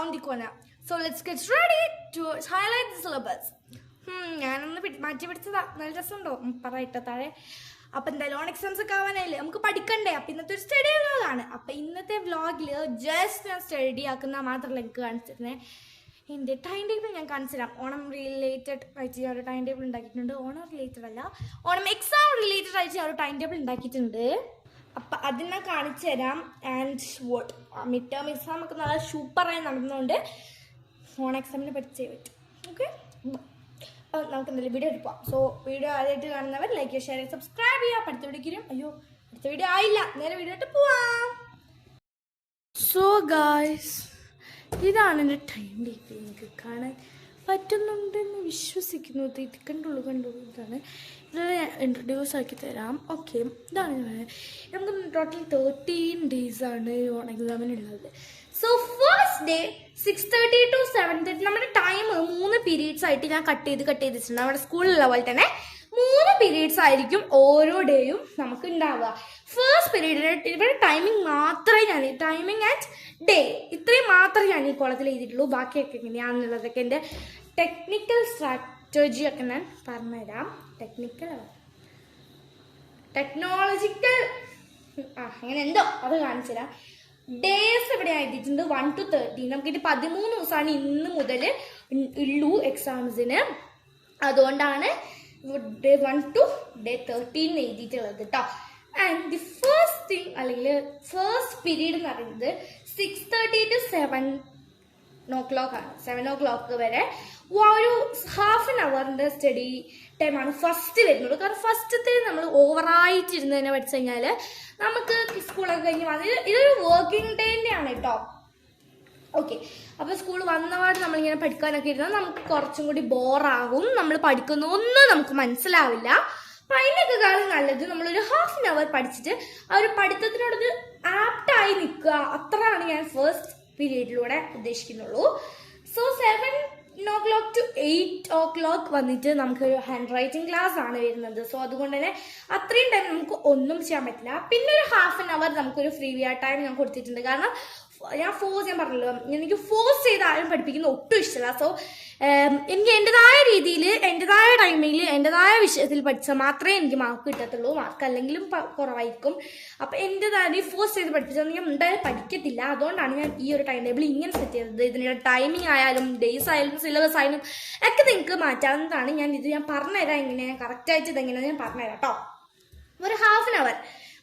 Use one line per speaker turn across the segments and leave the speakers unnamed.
around the corner. So let's get ready to highlight the syllabus. ഞാനൊന്ന് മാറ്റി പിടിച്ചതാ. നല്ല രസമുണ്ടോ പറയട്ടെ താഴെ. അപ്പം എന്തായാലും ഓൺ എക്സാംസ് ഒക്കെ ആവാനായില്ലേ, നമുക്ക് പഠിക്കണ്ടേ. അപ്പം ഇന്നത്തെ ഒരു സ്റ്റഡി വ്ലോഗാണ്. അപ്പം ഇന്നത്തെ വ്ലോഗിൽ ജസ്റ്റ് ഞാൻ സ്റ്റഡി ആക്കുന്ന മാത്രമല്ല എനിക്ക് കാണിച്ചിരുന്നേ. എൻ്റെ ടൈം ടേബിൾ ഞാൻ കാണിച്ചു തരാം. ഓണം റിലേറ്റഡ് ആയിട്ട് ഞാൻ ഒരു ടൈം ടേബിൾ ഉണ്ടാക്കിയിട്ടുണ്ട്. ഓണം റിലേറ്റഡ് അല്ല, ഓണം എക്സാം റിലേറ്റഡ് ആയിട്ട് ഞാൻ ഒരു ടൈം ടേബിൾ ഉണ്ടാക്കിയിട്ടുണ്ട്. അപ്പം അതിനെ കാണിച്ചു തരാം. And vote mid term exam ഒക്കെ നല്ല സൂപ്പറായി നടന്നുകൊണ്ട് ഓൺ എക്സാമിന് പഠിച്ചേ പറ്റും. ഓക്കെ, നമുക്ക് എന്തായാലും വീഡിയോ എടുക്കാം. സോ വീഡിയോ ആദ്യമായിട്ട് കാണുന്നവർ ലൈക്ക് ചെയ്യുക, ഷെയർ ചെയ്യുക, സബ്സ്ക്രൈബ് ചെയ്യുക. അടുത്ത വീഡിയോയ്ക്കും അടുത്ത വീഡിയോ ആയില്ല, നേരെ വീഡിയോ ഇട്ട് പോവാം. സോ ഗായ്സ്, ഇതാണ് എൻ്റെ ടൈം ടേബിൾ. എനിക്ക് കാണാൻ പറ്റുന്നുണ്ടെന്ന് വിശ്വസിക്കുന്നു. ഇത് കണ്ടുള്ളൂ ഇതാണ്. ഇത് ഇൻട്രൊഡ്യൂസ് ആക്കി തരാം. ഓക്കെ, ഇതാണ് നമുക്ക് ടോട്ടൽ 13 days ആണ് ഓൺ എക്സാമിനുള്ളത്. സോ ഫസ്റ്റ് ഡേ 6:30 to 7:30 നമ്മുടെ ടൈം 3 periods ആയിട്ട് ഞാൻ കട്ട് ചെയ്ത് വെച്ചിട്ടുണ്ട്. നമ്മുടെ സ്കൂളിലുള്ള പോലെ തന്നെ 3 periods ആയിരിക്കും ഓരോ ഡേയും നമുക്ക് ഉണ്ടാവുക. ഫസ്റ്റ് പീരീഡിന് ഇവിടെ ടൈമിംഗ് മാത്രമേ ടൈമിംഗ് ആൻഡ് ഡേ ഇത്രയും മാത്രമേ ഞാൻ ഈ കോളത്തിൽ എഴുതിയിട്ടുള്ളൂ. ബാക്കിയൊക്കെ എങ്ങനെയാണെന്നുള്ളതൊക്കെ എൻ്റെ ടെക്നിക്കൽ സ്ട്രാറ്റജി ഒക്കെ ഞാൻ പറഞ്ഞുതരാം. ടെക്നോളജിക്കൽ അങ്ങനെ എന്തോ അത് കാണിച്ചു തരാം. ഡേയ്സ് ഇവിടെ എഴുതിയിട്ടുണ്ട് 1 to 13. നമുക്കിത് 13 ദിവസമാണ് ഇന്ന് മുതൽ ഉള്ളൂ എക്സാംസിന്. അതുകൊണ്ടാണ് ഡേ 1 to day 13 എഴുതിയിട്ടുള്ളത് കേട്ടോ. ആൻഡ് ദി ഫസ്റ്റ് തിങ് അല്ലെങ്കിൽ ഫസ്റ്റ് പീരീഡ് എന്ന് പറയുന്നത് 6:30 to 7 o'clock ആണ്. 7 o'clock വരെ ഒരു ഹാഫ് ആൻ അവറിൻ്റെ സ്റ്റഡി ടൈമാണ് ഫസ്റ്റ് വരുന്നുള്ളൂ. കാരണം ഫസ്റ്റത്തെ നമ്മൾ ഓവറായിട്ടിരുന്ന് തന്നെ പഠിച്ചു കഴിഞ്ഞാൽ നമുക്ക് സ്കൂളൊക്കെ കഴിഞ്ഞ് വന്ന് ഇതൊരു വർക്കിംഗ് ഡേൻ്റെ ആണ് കേട്ടോ. ഓക്കെ, അപ്പോൾ സ്കൂൾ വന്നപാട് നമ്മളിങ്ങനെ പഠിക്കാനൊക്കെ ഇരുന്നാൽ നമുക്ക് കുറച്ചും കൂടി ബോറാകും. നമ്മൾ പഠിക്കുന്ന ഒന്നും നമുക്ക് മനസ്സിലാവില്ല. അപ്പം അതിനൊക്കെ കാലം നല്ലത് നമ്മളൊരു ഹാഫ് ആൻ അവർ പഠിച്ചിട്ട് ആ ഒരു പഠിത്തത്തിനോടൊരു ആപ്റ്റായി നിൽക്കുക. അത്രയാണ് ഞാൻ ഫസ്റ്റ് പീരീഡിലൂടെ ഉദ്ദേശിക്കുന്നുള്ളൂ. സോ 7 o'clock to 8 o'clock വന്നിട്ട് നമുക്കൊരു ഹാൻഡ് റൈറ്റിംഗ് ക്ലാസ് ആണ് വരുന്നത്. സോ അതുകൊണ്ട് തന്നെ അത്രയും ടൈം നമുക്ക് ഒന്നും ചെയ്യാൻ പറ്റില്ല. പിന്നെ ഒരു ഹാഫ് ആൻ അവർ നമുക്കൊരു ഫ്രീ ടൈം ഞാൻ കൊടുത്തിട്ടുണ്ട്. കാരണം ഞാൻ പറഞ്ഞല്ലോ, എനിക്ക് ഫോഴ്സ് ചെയ്ത് ആരും പഠിപ്പിക്കുന്ന ഒട്ടും ഇഷ്ടമല്ല. സോ എനിക്ക് എൻ്റെതായ രീതിയിൽ എൻ്റെതായ ടൈമിൽ എൻ്റെതായ വിഷയത്തിൽ പഠിച്ചാൽ മാത്രമേ എനിക്ക് മാർക്ക് കിട്ടത്തുള്ളൂ. മാർക്ക് അല്ലെങ്കിലും കുറവായിരിക്കും. അപ്പം എൻ്റെതായ ഫോഴ്സ് ചെയ്ത് പഠിപ്പിച്ചാൽ ഞാൻ എന്തായാലും പഠിക്കത്തില്ല. അതുകൊണ്ടാണ് ഞാൻ ഈ ഒരു ടൈം ടേബിൾ ഇങ്ങനെ സെറ്റ് ചെയ്തത്. ഇതിൻ്റെ ടൈമിംഗ് ആയാലും ഡേയ്സ് ആയാലും സിലബസ് ആയാലും ഒക്കെ നിങ്ങൾക്ക് മാറ്റാവുന്നതാണ്. ഞാൻ പറഞ്ഞുതരാം എങ്ങനെയാണ് കറക്റ്റായിട്ട് ഇതെങ്ങനെയാണ് ഞാൻ പറഞ്ഞുതരാം കേട്ടോ. ഒരു ഹാഫ് ആൻ അവർ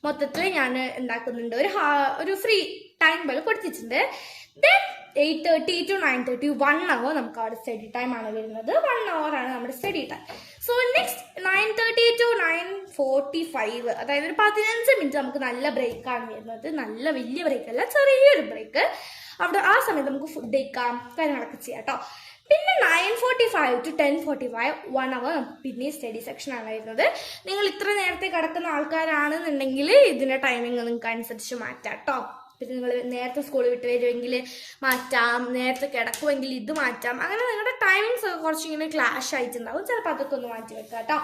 മൊത്തത്തിൽ ഞാൻ ഉണ്ടാക്കുന്നുണ്ട്. ഒരു ഫ്രീ ടൈം പോലെ കൊടുത്തിട്ടുണ്ട്. ദെൻ 8:30 to 9:30 1 hour നമുക്ക് അവിടെ സ്റ്റഡി ടൈം ആണ് വരുന്നത്. 1 hour ആണ് നമ്മുടെ study time. So next 9:30 to 9:45 അതായത് ഒരു 15 മിനിറ്റ് നമുക്ക് നല്ല ബ്രേക്കാണ് വരുന്നത്. നല്ല വലിയ ബ്രേക്ക് അല്ല, ചെറിയൊരു ബ്രേക്ക്. അവിടെ ആ സമയത്ത് നമുക്ക് ഫുഡ് കഴിക്കാം, കാര്യങ്ങളൊക്കെ ചെയ്യാം കേട്ടോ. പിന്നെ 9:45 to 10:45 1 hour നമുക്ക് പിന്നെ സ്റ്റഡി സെക്ഷൻ ആണ് വരുന്നത്. നിങ്ങൾ ഇത്ര നേരത്തെ കിടക്കുന്ന ആൾക്കാരാണെന്നുണ്ടെങ്കിൽ ഇതിൻ്റെ ടൈമിങ് നിങ്ങൾക്ക് അനുസരിച്ച് മാറ്റാം കേട്ടോ. പിന്നെ നിങ്ങൾ നേരത്തെ സ്കൂളിൽ വിട്ട് വരുമെങ്കിൽ മാറ്റാം, നേരത്തെ കിടക്കുമെങ്കിൽ ഇത് മാറ്റാം. അങ്ങനെ നിങ്ങളുടെ ടൈമിങ്സ് ഒക്കെ കുറച്ചിങ്ങനെ ക്ലാഷ് ആയിട്ടുണ്ടാവും. ചിലപ്പോൾ അതൊക്കെ ഒന്ന് മാറ്റി വെക്കാം കേട്ടോ.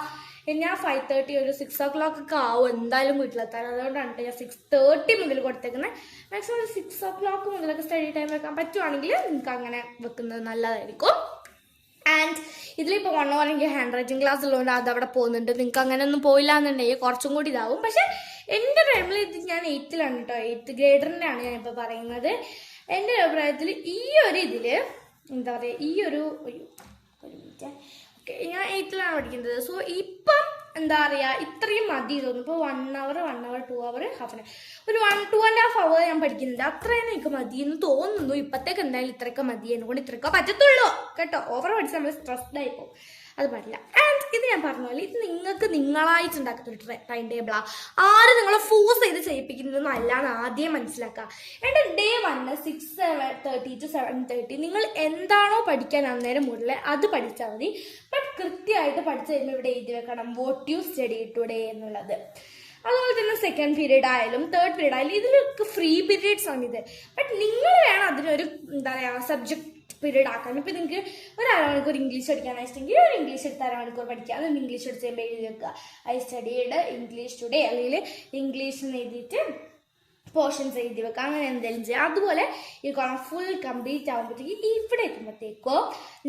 ഞാൻ 5:30 ഒരു 6 o'clock ഒക്കെ ആവും എന്തായാലും വീട്ടിലെത്താൻ. അതുകൊണ്ടാണ് ഞാൻ 6:30 മുതൽ കൊടുത്തേക്കുന്നത്. മാക്സിമം ഒരു 6 o'clock മുതലൊക്കെ സ്റ്റഡി ടൈം വെക്കാൻ പറ്റുവാണെങ്കിൽ നിങ്ങൾക്ക് അങ്ങനെ വെക്കുന്നത് നല്ലതായിരിക്കും. ആൻഡ് ഇതിലിപ്പോൾ 1 hour എനിക്ക് ഹാൻഡ് റൈറ്റിംഗ് ക്ലാസ് ഉള്ളതുകൊണ്ട് അതവിടെ പോകുന്നുണ്ട്. നിങ്ങൾക്ക് അങ്ങനെ ഒന്നും പോയില്ല എന്നുണ്ടെങ്കിൽ കുറച്ചും കൂടി ഇതാവും. പക്ഷെ എൻ്റെ ടൈമിൽ ഇത് ഞാൻ 8th-ലാണ് കേട്ടോ. 8th ഗ്രേഡറിൻ്റെ ആണ് ഞാനിപ്പോൾ പറയുന്നത്. എൻ്റെ അഭിപ്രായത്തിൽ ഈ ഒരു ഇതിൽ എന്താ പറയുക, ഈ ഒരു മിനിറ്റ് ഓക്കെ, ഞാൻ 8th-ലാണ് പഠിക്കുന്നത്. സോ ഇപ്പം എന്താ പറയുക, ഇത്രയും മതി തോന്നുന്നു. ഇപ്പോൾ 1 hour 2 hour ഹാഫ് ആൻ ഒരു 2.5 hour ഞാൻ പഠിക്കുന്നുണ്ട്. അത്രയും എനിക്ക് മതിയെന്ന് തോന്നുന്നു. ഇപ്പോഴത്തേക്ക് എന്തായാലും ഇത്രയൊക്കെ മതി, എന്നെക്കൊണ്ട് ഇത്രയൊക്കെ പറ്റത്തുള്ളൂ കേട്ടോ. ഓവർ പഠിച്ചാൽ നമ്മൾ സ്ട്രെസ്ഡ് ആയിപ്പോൾ അത് പാടില്ല. ആൻഡ് ഇത് ഞാൻ പറഞ്ഞ പോലെ ഇത് നിങ്ങൾക്ക് നിങ്ങളായിട്ട് ഉണ്ടാക്കുന്ന ടൈം ടേബിളാണ്. ആരും നിങ്ങളെ ഫോഴ്സ് ചെയ്ത് ചെയ്യിപ്പിക്കുന്നതൊന്നും അല്ലാന്ന് ആദ്യം മനസ്സിലാക്കുക. എൻ്റെ ഡേ 1 6:30 to 7:30 നിങ്ങൾ എന്താണോ പഠിക്കാൻ അന്നേരം മുതൽ അത് പഠിച്ചാൽ മതി. ബട്ട് കൃത്യമായിട്ട് പഠിച്ചു കഴിയുമ്പോൾ ഇവിടെ എഴുതി വെക്കണം വാട്ട് യു സ്റ്റഡി ടുഡേ എന്നുള്ളത്. അതുപോലെ തന്നെ സെക്കൻഡ് പീരീഡ് ആയാലും തേർഡ് പീരീഡ് ആയാലും ഇതിലൊക്കെ ഫ്രീ പീരീഡ്സ് ആണ് ഇത്. ബട്ട് നിങ്ങൾ വേണം അതിനൊരു എന്താ പറയുക സബ്ജക്ട് പീരീഡ് ആക്കാൻ. ഇപ്പം നിങ്ങൾക്ക് ഒരു അരമണിക്കൂർ ഇംഗ്ലീഷ് പഠിക്കാനായിട്ടെങ്കിൽ ഒരു ഇംഗ്ലീഷ് എടുത്ത് അരമണിക്കൂർ പഠിക്കുക. അത് ഇംഗ്ലീഷ് എടുത്ത് കഴിയുമ്പോൾ എഴുതി വെക്കുക ഐ സ്റ്റഡിയുടെ ഇംഗ്ലീഷ് ടുഡേ, അല്ലെങ്കിൽ ഇംഗ്ലീഷ് എന്ന് എഴുതിയിട്ട് പോർഷൻസ് എഴുതി വെക്കുക, അങ്ങനെ എന്തെങ്കിലും ചെയ്യുക. അതുപോലെ ഈ കോളം ഫുൾ കംപ്ലീറ്റ് ആകുമ്പോഴത്തേക്ക് ഇവിടെ എത്തുമ്പോഴത്തേക്കോ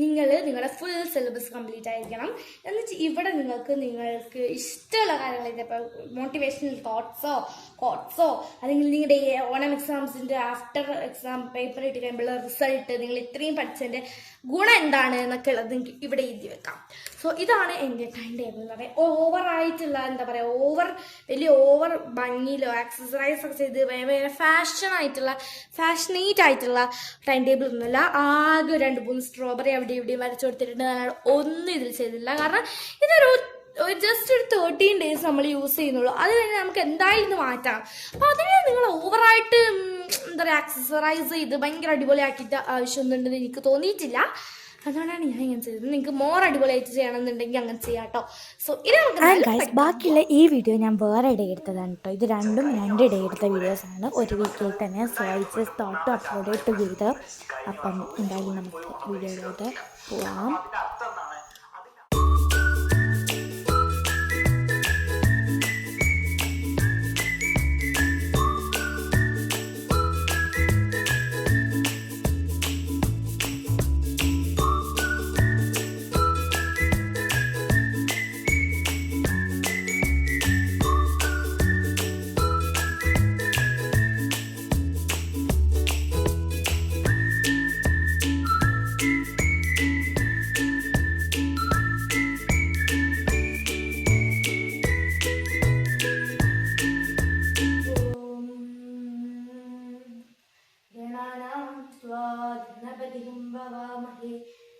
നിങ്ങളുടെ ഫുൾ സിലബസ് കംപ്ലീറ്റ് ആയിരിക്കണം. എന്നുവെച്ചാൽ ഇവിടെ നിങ്ങൾക്ക് ഇഷ്ടമുള്ള കാര്യങ്ങൾ, ഇതിപ്പോൾ മോട്ടിവേഷണൽ കോട്ട്സോ അല്ലെങ്കിൽ നിങ്ങളുടെ ഓണം എക്സാംസിൻ്റെ ആഫ്റ്റർ എക്സാം പേപ്പർ ഇട്ട് കഴിയുമ്പോഴുള്ള റിസൾട്ട്, നിങ്ങൾ ഇത്രയും പഠിച്ചതിൻ്റെ ഗുണം എന്താണ് എന്നൊക്കെ ഉള്ളത് നിങ്ങൾക്ക് ഇവിടെ എഴുതി വെക്കാം. സോ ഇതാണ് എൻ്റെ ടൈം ടേബിൾ എന്ന് പറയുക. ഓവറായിട്ടുള്ള വലിയ ഓവർ ഭംഗിയിലോ ആക്സസറൈസ് ഒക്കെ ചെയ്ത് വേറെ ഫാഷനേറ്റ് ആയിട്ടുള്ള ടൈം ടേബിൾ ഒന്നുമില്ല. ആകെ 2-3 സ്ട്രോബെറി അവിടെ ഇവിടെയും വരച്ചു കൊടുത്തിട്ടുണ്ട്. ഒന്നും ഇതിൽ ചെയ്തില്ല. കാരണം ഇതൊരു ജസ്റ്റ് ഒരു 13 days നമ്മൾ യൂസ് ചെയ്യുന്നുള്ളൂ. അത് കഴിഞ്ഞ് നമുക്ക് എന്തായാലും ഇത് മാറ്റാം. അപ്പോൾ അതിന് നിങ്ങൾ ഓവറായിട്ട് എന്താ പറയുക ആക്സസറൈസ് ചെയ്ത് ഭയങ്കര അടിപൊളിയാക്കിയിട്ട് ആവശ്യമൊന്നുണ്ടെന്ന് എനിക്ക് തോന്നിയിട്ടില്ല. അതുകൊണ്ടാണ് ഞാൻ ഇങ്ങനെ ചെയ്തത്. നിങ്ങൾക്ക് മോർ അടിപൊളിയായിട്ട് ചെയ്യണമെന്നുണ്ടെങ്കിൽ അങ്ങനെ ചെയ്യാം കേട്ടോ. സോ ഇത്
ബാക്കിയുള്ള ഈ വീഡിയോ ഞാൻ വേറെ ഡേ എടുത്തതാണ് കേട്ടോ. ഇത് രണ്ടും 2 ഡേ എടുത്ത വീഡിയോസാണ്, ഒരു വീക്കിൽ തന്നെ. So I just thought to upload together. അപ്പം എന്തായാലും നമുക്ക് വീഡിയോയിലോട്ട് പോവാം.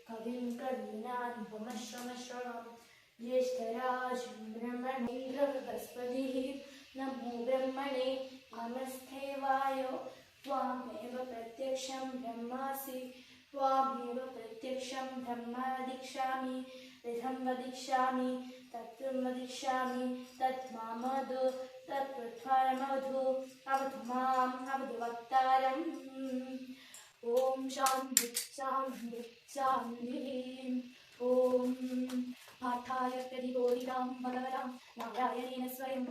कविं कवीनामुपमश्रमश्रवं ज्येष्ठराजं ब्रह्मणेन्द्रबृहस्पतिः नमो ब्रह्मणे नमस्तेवाय त्वामेव प्रत्यक्षं ब्रह्मासि त्वामेव प्रत्यक्षं ब्रह्म वदिष्यामि रथं वदिष्यामि तत्त्वं वदिष्यामि तत्त्वामवतु तत्त्वमवतु अवतु माम् अवतु वक्तारम्. ओम शांति शांति शांति. ओम पाठाय प्रतिबोधितां भगवतां नारायणेन स्वयं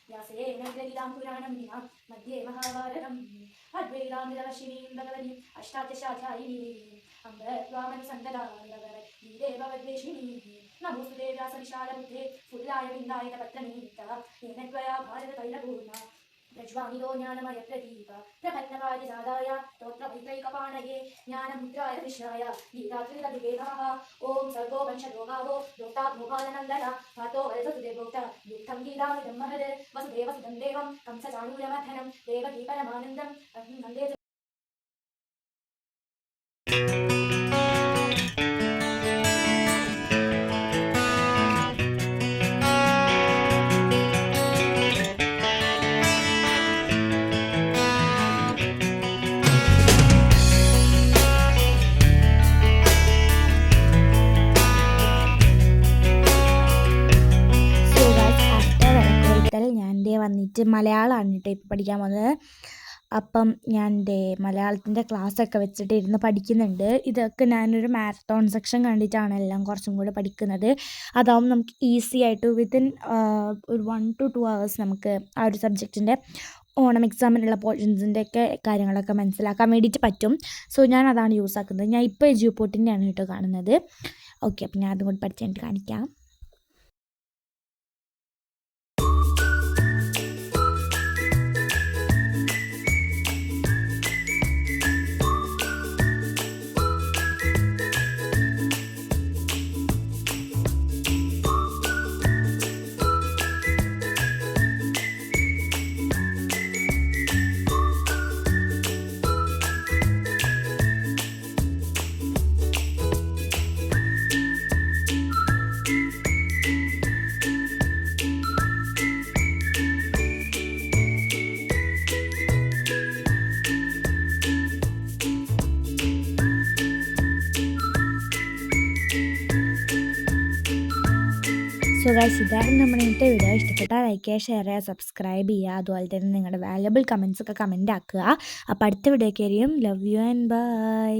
व्यासेन ग्रथितां पुराणं विना मध्ये महाभारतम् अद्वैतामृतवर्षिणीं भगवतीं अष्टादशाध्यायिनीं अम्ब त्वामनि सन्ततां वीरेभवद्वेषिणीं नमोऽस्तुते व्यासविशालबुद्धे फुल्लाय विन्दाय तपत्रनीता येन त्वया भारततैलपूर्णा प्रज्वालितो ज्ञानमयप्रदीप प्रपन्नकारिसादाय स्तोत्रभैत्रैकपाणये ज्ञानमुद्राय कृष्णाय गीतात्रितदुगे नमः. ॐ सर्गोपनिषदो गावो दोक्तात्मोपालनन्दन पातो वरसतुते भोक्ता युक्तं गीतामृतं महद वसुदेवसुतं देवं कंसचाणूरमथनं देवकी परमानन्दं वन्दे.
ഞാൻ വന്നിട്ട് മലയാളമാണ് കേട്ടോ ഇപ്പോൾ പഠിക്കാൻ പോകുന്നത്. അപ്പം ഞാൻ മലയാളത്തിൻ്റെ ക്ലാസ്സൊക്കെ വെച്ചിട്ട് ഇരുന്ന് പഠിക്കുന്നുണ്ട്. ഇതൊക്കെ ഞാനൊരു മാരത്തോൺ സെക്ഷൻ കണ്ടിട്ടാണ് എല്ലാം കുറച്ചും കൂടെ പഠിക്കുന്നത്. അതാവുമ്പോൾ നമുക്ക് ഈസി ആയിട്ട് വിത്തിൻ ഒരു 1 to 2 hours നമുക്ക് ആ ഒരു സബ്ജക്റ്റിൻ്റെ ഓണം എക്സാമിനുള്ള പോർഷൻസിൻ്റെ ഒക്കെ കാര്യങ്ങളൊക്കെ മനസ്സിലാക്കാൻ വേണ്ടിയിട്ട് പറ്റും. സോ ഞാൻ അതാണ് യൂസ് ആക്കുന്നത്. ഞാൻ ഇപ്പോൾ എജ്യൂപോർട്ടിൻ്റെയാണ് കേട്ടോ കാണുന്നത്. ഓക്കെ, അപ്പം ഞാൻ അതും കൂടി പഠിച്ചിട്ട് കാണിക്കാം. സോ ഗൈസ്, ഇതായിരുന്നു നമ്മുടെ ഇന്നത്തെ വീഡിയോ. ഇഷ്ടപ്പെട്ടാൽ ലൈക്ക് ചെയ്യുക, ഷെയർ ചെയ്യുക, സബ്സ്ക്രൈബ് ചെയ്യുക. അതുപോലെ തന്നെ നിങ്ങളുടെ വാല്യുബിൾ കമൻസ് ഒക്കെ കമൻ്റ് ആക്കുക. അപ്പോൾ അടുത്ത വീഡിയോ ഒക്കെ ആയിരിക്കും. Love you and by.